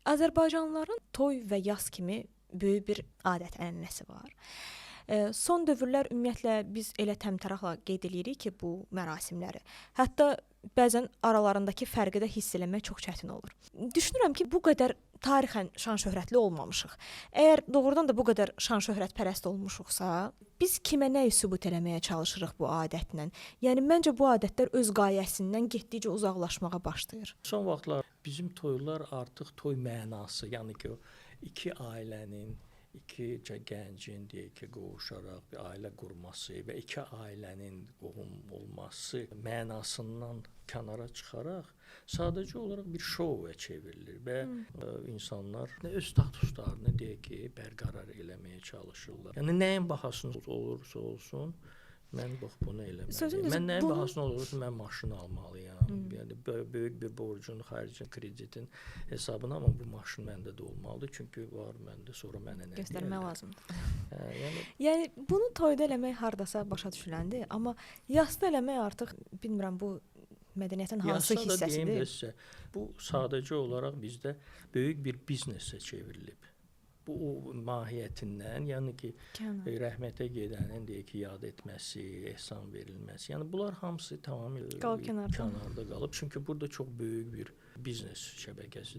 Azərbaycanlıların toy və yas kimi böyük bir adət-ənənəsi var. Son dövrlər ümumiyyətlə biz elə təmtəraqla qeyd edirik ki, bu mərasimləri. Hətta bəzən aralarındakı fərqi də hiss eləmək çox çətin olur. Düşünürəm ki, bu qədər tarixən şan-şöhrətli olmamışıq. Əgər doğrudan da bu qədər şan-şöhrətpərəst olmuşuqsa, biz kimə nəyi sübut eləməyə çalışırıq bu adətlə? Yəni məncə bu adətlər öz qayəsindən getdikcə uzaqlaşmağa başlayır. Son vaxtlar bizim toylar artıq toy mənası, yəni ki, o iki ailənin, iki gəncin deyək ki, qovuşaraq bir ailə qurması və iki ailənin qohum olması mənasından kənara çıxaraq sadəcə olaraq bir şouya çevrilir və insanlar öz statuslarını deyək ki, bərqərar eləməyə çalışırlar. Yəni nəyin bahasına olursa olsun, mən bax bunu eləməliyəm. Mən nəyin bahasına olursa mən maşın almalıyam. Yəni böyük bir borcun, xarici kreditin hesabına, amma bu maşın məndə də olmalıdır. Çünki var məndə, sonra mənə nə göstərmək lazımdır. Yəni bunu toyda eləmək hardasa başa düşüləndir, amma yasda eləmək artıq bilmirəm bu mədəniyyətin hansı hissəsidir? Sizə, bu sadəcə olaraq bizdə böyük bir biznesə çevrilib. Bu o mahiyyətindən, yəni ki, rəhmətə gedənin deyək ki, yad etməsi, ehsan verilməsi. Yəni bunlar hamısı tamamilə kənarda qalıb. Çünki burada çox böyük bir biznes şəbəkəsidir.